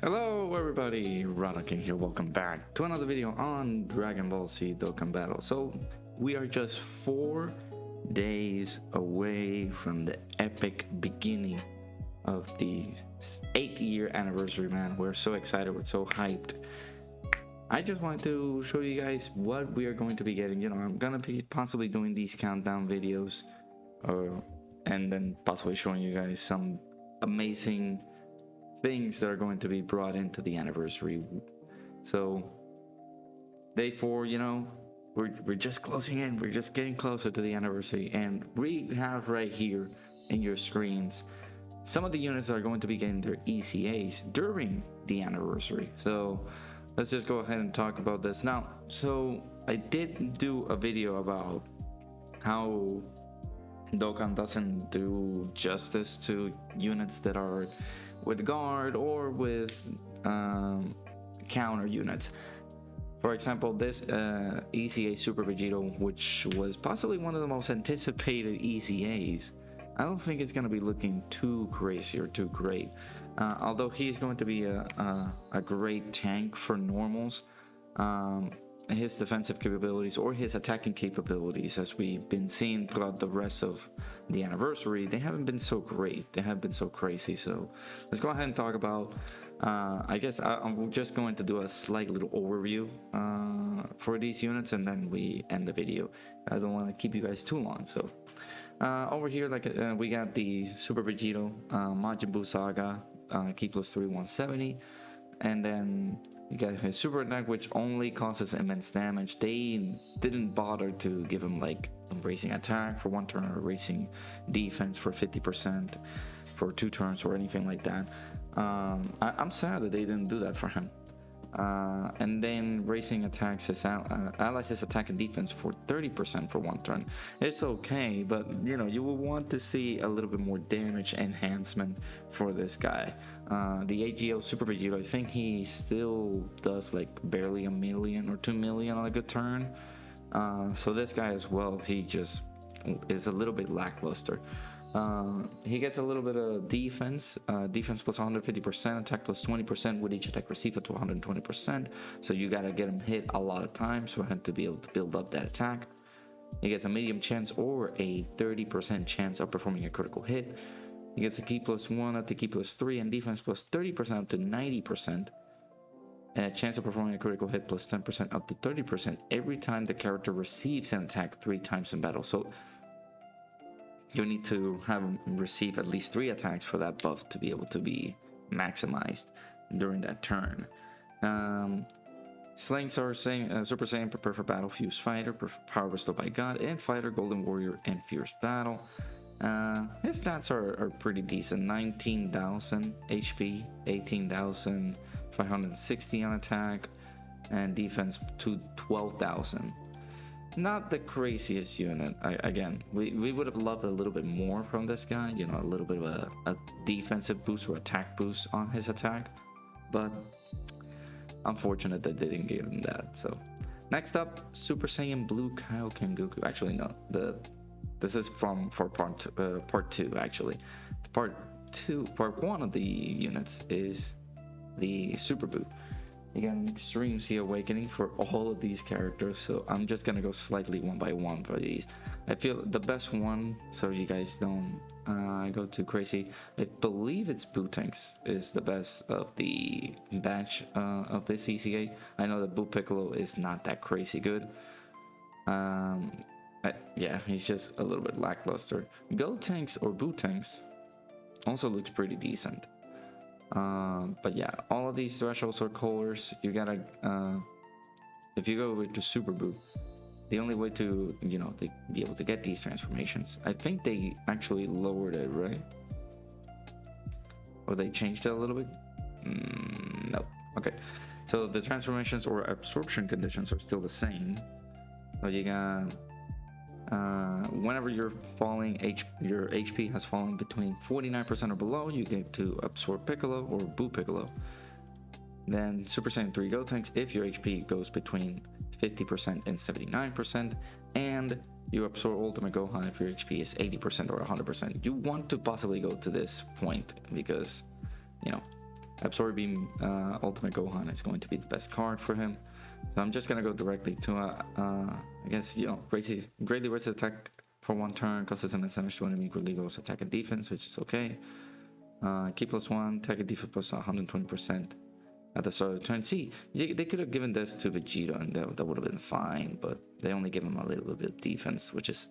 Hello everybody, Redzone here, welcome back to another video on Dragon Ball Z Dokkan Battle. So we are just 4 days away from the epic beginning of the 8th-year anniversary, man. We're so excited, we're so hyped. I just wanted to show you guys what we are going to be getting. You know, I'm gonna be possibly doing these countdown videos and then possibly showing you guys some amazing things that are going to be brought into the anniversary. So day 4, you know, we're just closing in, we're just getting closer to the anniversary, and we have right here in your screens some of the units that are going to be getting their EZAs during the anniversary. So let's just go ahead and talk about this now. So I did do a video about how Dokkan doesn't do justice to units that are with guard or with counter units. For example, this EZA Super Vegito, which was possibly one of the most anticipated EZAs, I don't think it's going to be looking too crazy or too great. Although he's going to be a great tank for normals, his defensive capabilities or his attacking capabilities, as we've been seeing throughout the rest of the anniversary, they haven't been so great, they have been so crazy. So let's go ahead and talk about I guess I'm just going to do a slight little overview for these units, and then we end the video. I don't want to keep you guys too long. So over here, we got the Super Vegito Majin Buu Saga, Ki +3 170, and then you got his super attack, which only causes immense damage. They didn't bother to give him like racing attack for 1 turn or racing defense for 50% for 2 turns or anything like that. I'm sad that they didn't do that for him. And then racing attacks his allies his attack and defense for 30% for 1 turn. It's okay, but you know, you will want to see a little bit more damage enhancement for this guy. The AGO Super Vegito, I think he still does like barely 1 million or 2 million on a good turn. So this guy as well, he just is a little bit lackluster. He gets a little bit of defense, defense plus 150%, attack plus 20% with each attack received up to 120%. So you gotta get him hit a lot of times for him to be able to build up that attack. He gets a medium chance or a 30% chance of performing a critical hit. He gets a Ki +1 up to Ki +3 and defense plus 30% up to 90%. And a chance of performing a critical hit plus 10% up to 30% every time the character receives an attack 3 times in battle. So you need to have him receive at least 3 attacks for that buff to be able to be maximized during that turn. Slangs are Super Saiyan, prepare for battle, Fuse Fighter, power bestowed by God, and Fighter, Golden Warrior, and Fierce Battle. His stats are pretty decent. 19,000 HP, 18,560 on attack, and defense to 12,000. Not the craziest unit. Again, we would have loved a little bit more from this guy, you know, a little bit of a defensive boost or attack boost on his attack, but unfortunate that they didn't give him that. So next up, Super Saiyan Blue Kaioken Goku. Actually, no, this is for part 2. Actually, part 1 of the units is the Super Buu. You got an Extreme Z Awakening for all of these characters, so I'm just gonna go slightly one by one for these. I feel the best one, so you guys don't go too crazy, I believe it's Bootanks is the best of the batch of this EZA. I know that Buu Piccolo is not that crazy good. Yeah, he's just a little bit lackluster. Gotenks or Bootanks also looks pretty decent. But yeah, all of these thresholds or colors, you gotta if you go over to Super Buu, the only way to, you know, to be able to get these transformations, I think they actually lowered it, right? Or they changed it a little bit? No. Okay, so the transformations or absorption conditions are still the same, but you got whenever you're falling, your HP has fallen between 49% or below, you get to absorb Piccolo or Buu Piccolo. Then Super Saiyan 3 Gotenks, if your HP goes between 50% and 79%, and you absorb Ultimate Gohan if your HP is 80% or 100%. You want to possibly go to this point because, you know, Absorbing Ultimate Gohan is going to be the best card for him. So I'm just gonna go directly to I guess, you know, greatly raises attack for 1 turn, causes an damage to enemy, greatly lowers attack and defense, which is okay. Key +1, attack and defense plus 120% at the start of the turn. See, they could have given this to Vegeta and that would have been fine, but they only give him a little bit of defense, which is,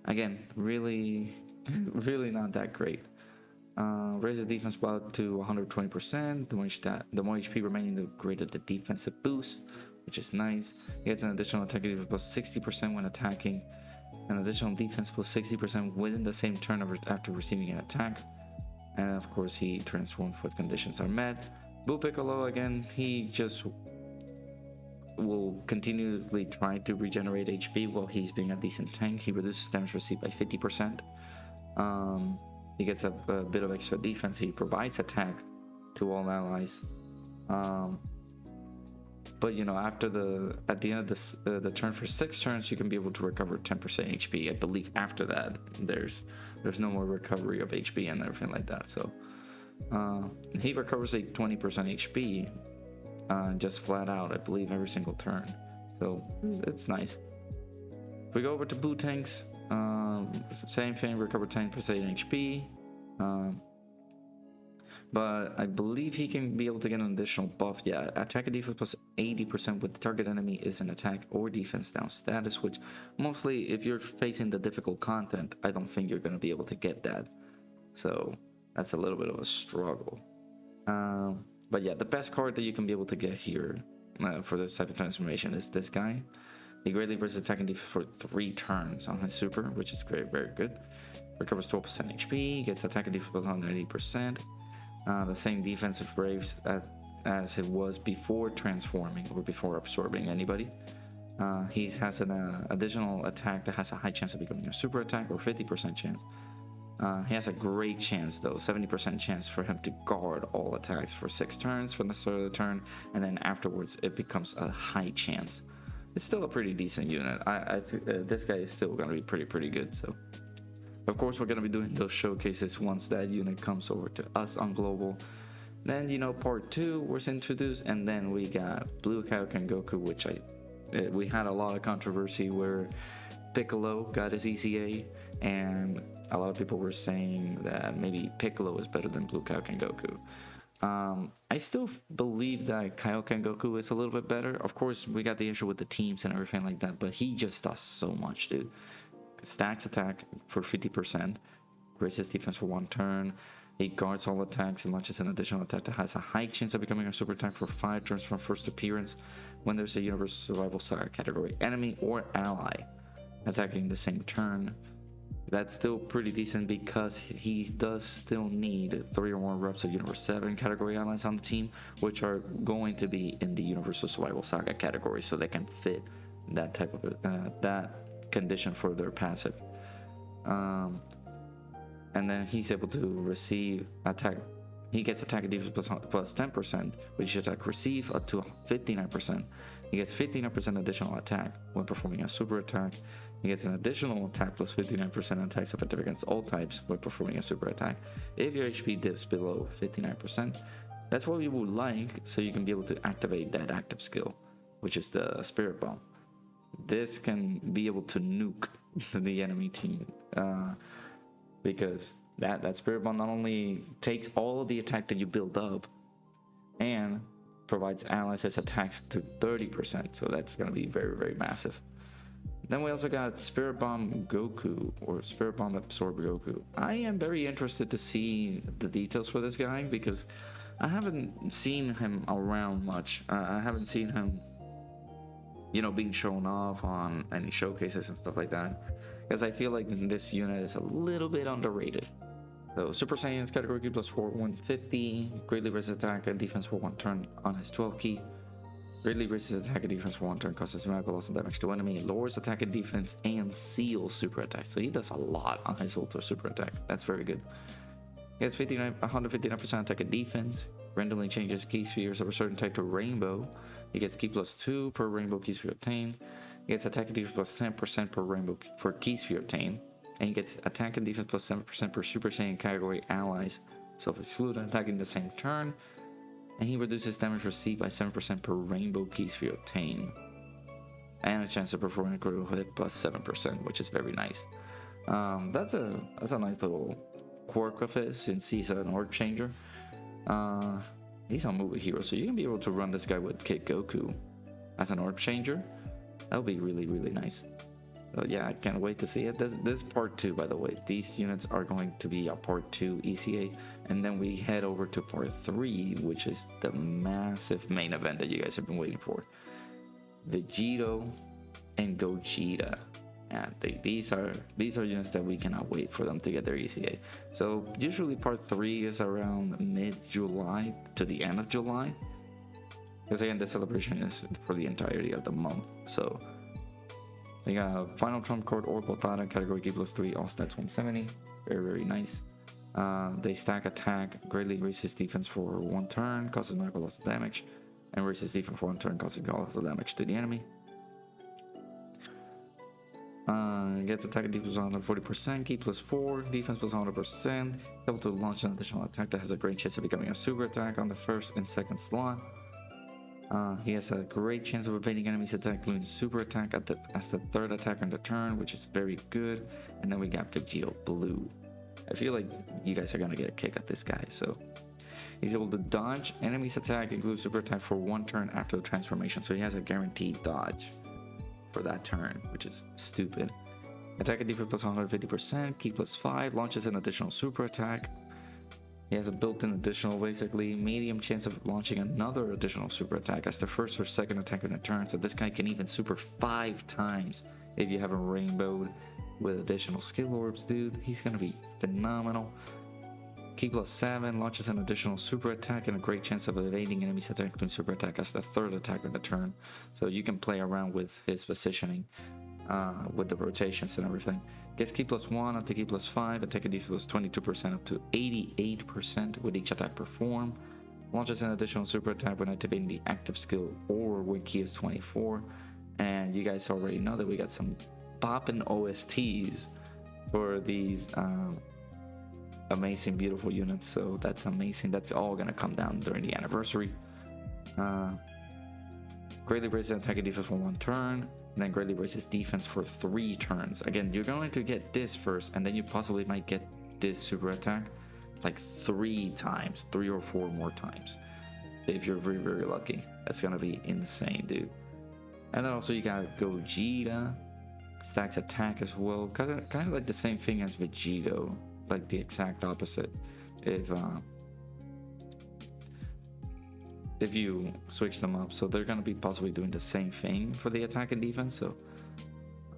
again, really, really not that great. Raises defense bar to 120%. The more HP remaining, the greater the defensive boost, which is nice. He gets an additional attack defense plus 60% when attacking, an additional defense plus 60% within the same turn after receiving an attack. And of course, he transforms when conditions are met. Boo Piccolo, again, he just will continuously try to regenerate HP while he's being a decent tank. He reduces damage received by 50%. He gets a bit of extra defense. He provides attack to all allies. But you know, at the end of the turn for 6 turns, you can be able to recover 10% HP. I believe after that, there's no more recovery of HP and everything like that. So he recovers a 20% HP just flat out, I believe, every single turn. So it's nice. If we go over to Boo Tanks, same thing, recover 10% HP. But I believe he can be able to get an additional buff. Yeah, attack and defense plus 80% with the target enemy is an attack or defense down status, which mostly if you're facing the difficult content, I don't think you're going to be able to get that. So that's a little bit of a struggle. But yeah, the best card that you can be able to get here for this type of transformation is this guy. He greatly raises attack and defense for 3 turns on his super, which is very, very good. Recovers 12% HP, gets attack and defense plus 180%. The same defensive raves as it was before transforming or before absorbing anybody. He has an additional attack that has a high chance of becoming a super attack, or 50% chance. He has a great chance though, 70% chance for him to guard all attacks for 6 turns from the start of the turn, and then afterwards it becomes a high chance. It's still a pretty decent unit. This guy is still going to be pretty good. So of course, we're going to be doing those showcases once that unit comes over to us on Global. Then, you know, part 2 was introduced, and then we got Blue Kaioken Goku, which we had a lot of controversy where Piccolo got his EZA, and a lot of people were saying that maybe Piccolo is better than Blue Kaioken Goku. I still believe that Kaioken Goku is a little bit better. Of course, we got the issue with the teams and everything like that, but he just does so much, dude. Stacks attack for 50%, raises defense for 1 turn. He guards all attacks and launches an additional attack that has a high chance of becoming a super attack for 5 turns from first appearance when there's a Universal Survival Saga category enemy or ally attacking the same turn. That's still pretty decent because he does still need 3 or more reps of Universe 7 category allies on the team, which are going to be in the Universal Survival Saga category, so they can fit that type of that condition for their passive. And then he's able to receive attack. He gets attack and defense plus 10%, which is attack receive up to 59%. He gets 59% additional attack when performing a super attack. He gets an additional attack plus 59% attacks effective against all types when performing a super attack if your HP dips below 59%. That's what we would like, so you can be able to activate that active skill, which is the Spirit Bomb. This can be able to nuke the enemy team because that Spirit Bomb not only takes all of the attack that you build up and provides allies as attacks to 30%, so that's going to be very, very massive. Then we also got Spirit Bomb Goku, or Spirit Bomb Absorb Goku. I am very interested to see the details for this guy because I haven't seen him around much. I haven't seen him, you know, being shown off on any showcases and stuff like that, because I feel like this unit is a little bit underrated. So Super Saiyan's category key plus 150, greatly raises attack and defense for 1 turn on his 12 key. Greatly raises attack and defense for 1 turn, causes magical loss and damage to enemy, lowers attack and defense, and seals super attack. So he does a lot on his Ultra super attack. That's very good. He has 159% attack and defense, randomly changes key spheres of a certain type to rainbow. He gets key plus 2 per rainbow key sphere obtained. He gets attack and defense plus 10% per rainbow for key sphere obtained. And he gets attack and defense plus 7% per Super Saiyan category allies self-exclude and attacking the same turn. and he reduces damage received by 7% per rainbow keys you obtain, and a chance to perform a critical hit plus 7%, which is very nice. That's a nice little quirk of it, since he's an orb changer. He's a movie hero, so you can be able to run this guy with Kid Goku as an orb changer. That would be really, really nice. So yeah, I can't wait to see it. This part 2, by the way. These units are going to be a part 2 ECA, and then we head over to part 3, which is the massive main event that you guys have been waiting for. Vegito and Gogeta. And these are units that we cannot wait for them to get their ECA. So usually part 3 is around mid-July to the end of July, because again, the celebration is for the entirety of the month. So they got final trump card, orbital data, category key plus 3, all stats 170. Very, very nice. They stack attack, greatly increases defense for 1 turn, causes medical loss of damage, and raises defense for 1 turn, causes loss of damage to the enemy. Gets attack and defense 140%, key plus 4, defense plus 100%, able to launch an additional attack that has a great chance of becoming a super attack on the first and second slot. He has a great chance of evading enemies' attack, including super attack as the 3rd attack on the turn, which is very good. And then we got Vegito Blue. I feel like you guys are gonna get a kick at this guy. So he's able to dodge enemies' attack, includes super attack for 1 turn after the transformation. So he has a guaranteed dodge for that turn, which is stupid. Attack and defense plus 150%, key plus 5, launches an additional super attack. He has a built-in additional, basically, medium chance of launching another additional super attack as the 1st or 2nd attack in a turn. So this guy can even super 5 times if you have a rainbowed with additional skill orbs, dude. He's gonna be phenomenal. Key plus 7, launches an additional super attack and a great chance of evading enemies' attack doing super attack as the 3rd attack in the turn. So you can play around with his positioning. With the rotations and everything. Gets key plus 1 up to key plus 5, attack and defense plus 22% up to 88% with each attack performed. Launches an additional super attack when activating the active skill or when key is 24. And you guys already know that we got some poppin' OSTs for these amazing, beautiful units. So that's amazing. That's all gonna come down during the anniversary. Greatly raises attack and defense for 1 turn. And then greatly raises defense for 3 turns. Again, you're going to get this first, and then you possibly might get this super attack like 3 times, 3 or 4 more times, if you're very, very lucky. That's gonna be insane, dude. And then also you got Gogeta, stacks attack as well, kind of like the same thing as Vegito, like the exact opposite. If you switch them up, so they're gonna be possibly doing the same thing for the attack and defense. So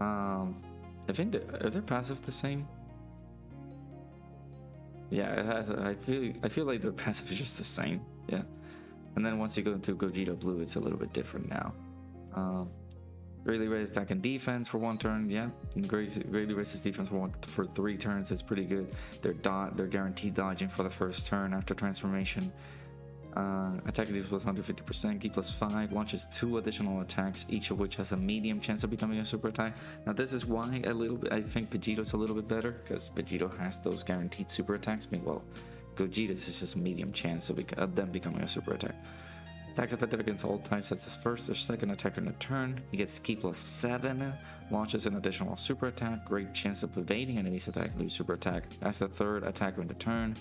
I think are their passive the same? Yeah, I feel like their passive is just the same. Yeah, and then once you go into Gogeta Blue, it's a little bit different now. Greatly raises attack and defense for 1 turn. Yeah, and greatly raises defense for 3 turns. It's pretty good. They're guaranteed dodging for the 1st turn after transformation. Attack and defense plus 150%, key plus 5, launches 2 additional attacks, each of which has a medium chance of becoming a super attack. Now this is why I think Vegito's a little bit better, because Vegito has those guaranteed super attacks. Meanwhile, Gogeta's is just a medium chance of them becoming a super attack. Attacks effective against all types as his 1st or 2nd attack in a turn. He gets key plus 7, launches an additional super attack, great chance of evading enemies' attack, lose super attack as the 3rd attack in the turn.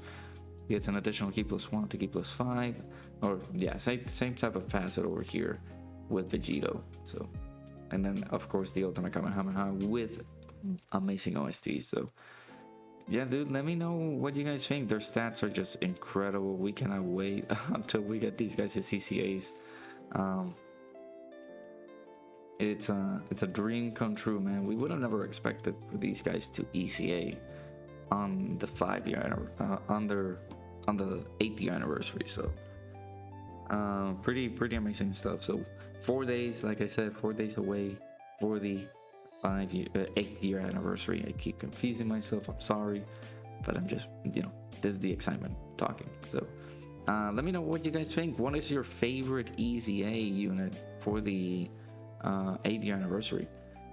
He gets an additional key plus 1 to key plus 5, or yeah, same type of passive over here with Vegito. So, and then of course the ultimate Kamehameha with amazing OSTs. So yeah, dude, let me know what you guys think. Their stats are just incredible. We cannot wait until we get these guys as CCAs. It's a dream come true, man. We would have never expected for these guys to ECA on the 5-year on the 8th-year anniversary. So pretty amazing stuff. So 4 days, like I said, 4 days away for the 8th-year anniversary. I keep confusing myself, I'm sorry, but I'm just, this is the excitement talking. So let me know what you guys think. What is your favorite EZA unit for the 8th-year anniversary?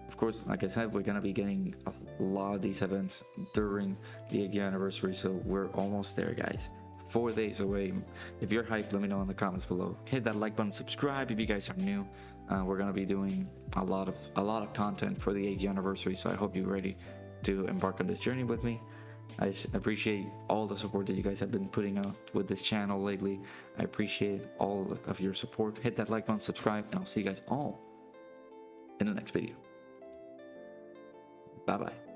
Of course, like I said, we're gonna be getting a lot of these events during the 8th-year anniversary, so we're almost there, guys. 4 days away. If you're hyped, let me know in the comments below. Hit that like button, subscribe if you guys are new. We're gonna be doing a lot of content for the 8th anniversary, so I hope you're ready to embark on this journey with me. I appreciate all the support that you guys have been putting out with this channel lately. I appreciate all of your support. Hit that like button, subscribe, and I'll see you guys all in the next video. Bye bye.